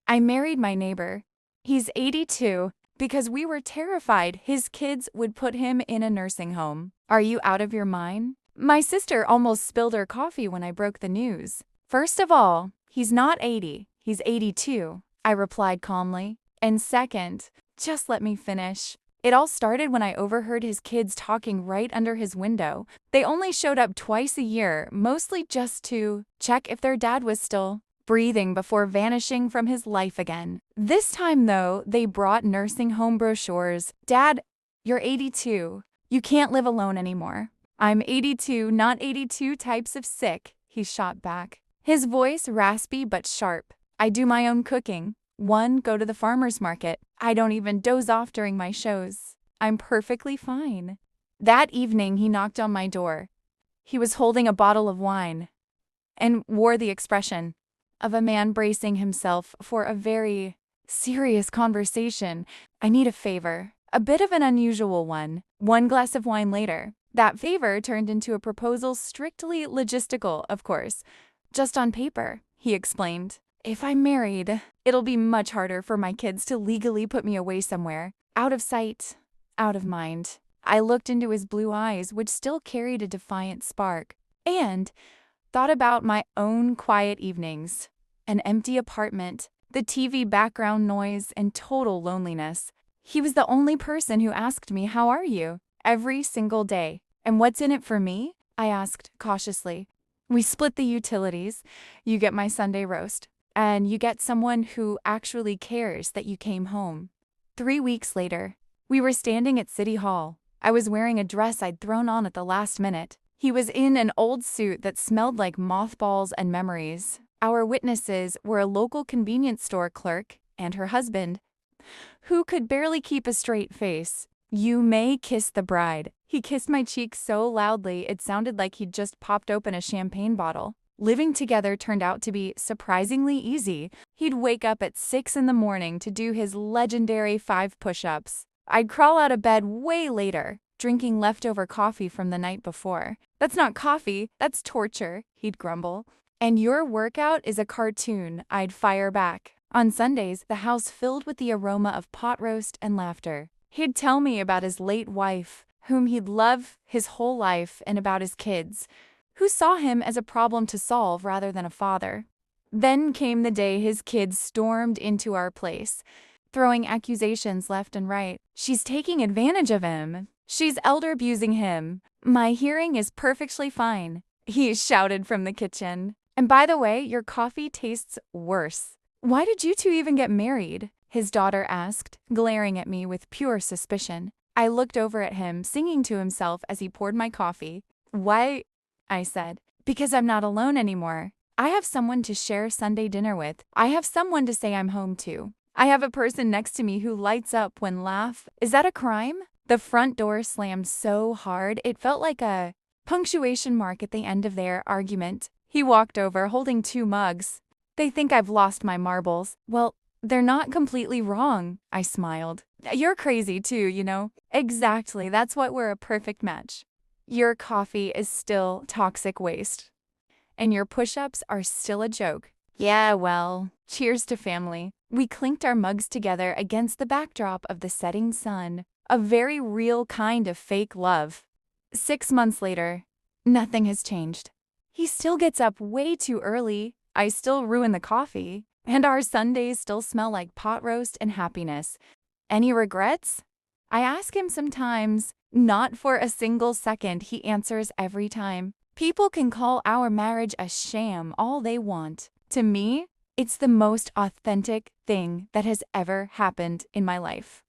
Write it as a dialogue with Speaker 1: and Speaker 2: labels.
Speaker 1: I married my neighbor. He's 82 because we were terrified his kids would put him in a nursing home. Are you out of your mind? My sister almost spilled her coffee when I broke the news. First of all, he's not 80, he's 82, I replied calmly. And second, just let me finish. It all started when I overheard his kids talking right under his window. They only showed up twice a year, mostly just to check if their dad was still breathing before vanishing from his life again. This time, though, they brought nursing home brochures. Dad, you're 82. You can't live alone anymore. I'm 82, not 82 types of sick, he shot back. His voice raspy but sharp. I do my own cooking. Go to the farmer's market. I don't even doze off during my shows. I'm perfectly fine. That evening, he knocked on my door. He was holding a bottle of wine and wore the expression of a man bracing himself for a very serious conversation. I need a favor, a bit of an unusual one. One glass of wine later, that favor turned into a proposal strictly logistical, of course. Just on paper, he explained. If I'm married, it'll be much harder for my kids to legally put me away somewhere. Out of sight, out of mind. I looked into his blue eyes, which still carried a defiant spark, and thought about my own quiet evenings. An empty apartment, the TV background noise, and total loneliness. He was the only person who asked me, "How are you?" every single day. And what's in it for me? I asked cautiously. We split the utilities. You get my Sunday roast, and you get someone who actually cares that you came home. 3 weeks later, we were standing at City Hall. I was wearing a dress I'd thrown on at the last minute. He was in an old suit that smelled like mothballs and memories. Our witnesses were a local convenience store clerk and her husband, who could barely keep a straight face. You may kiss the bride. He kissed my cheek so loudly it sounded like he'd just popped open a champagne bottle. Living together turned out to be surprisingly easy. He'd wake up at 6 in the morning to do his legendary 5 push-ups. I'd crawl out of bed way later, drinking leftover coffee from the night before. That's not coffee, that's torture, he'd grumble. And your workout is a cartoon, I'd fire back. On Sundays, the house filled with the aroma of pot roast and laughter. He'd tell me about his late wife, whom he'd loved his whole life, and about his kids, who saw him as a problem to solve rather than a father. Then came the day his kids stormed into our place, throwing accusations left and right. She's taking advantage of him. She's elder abusing him. My hearing is perfectly fine, he shouted from the kitchen. And by the way, your coffee tastes worse. Why did you two even get married? His daughter asked, glaring at me with pure suspicion. I looked over at him, singing to himself as he poured my coffee. Why? I said. Because I'm not alone anymore. I have someone to share Sunday dinner with. I have someone to say I'm home to. I have a person next to me who lights up when laugh. Is that a crime? The front door slammed so hard it felt like a punctuation mark at the end of their argument. He walked over, holding 2 mugs. They think I've lost my marbles. Well, they're not completely wrong, I smiled. You're crazy too, you know. Exactly, that's why we're a perfect match. Your coffee is still toxic waste. And your push-ups are still a joke. Yeah, well, cheers to family. We clinked our mugs together against the backdrop of the setting sun. A very real kind of fake love. 6 months later, nothing has changed. He still gets up way too early. I still ruin the coffee. And our Sundays still smell like pot roast and happiness. Any regrets? I ask him sometimes. Not for a single second, he answers every time. People can call our marriage a sham all they want. To me, it's the most authentic thing that has ever happened in my life.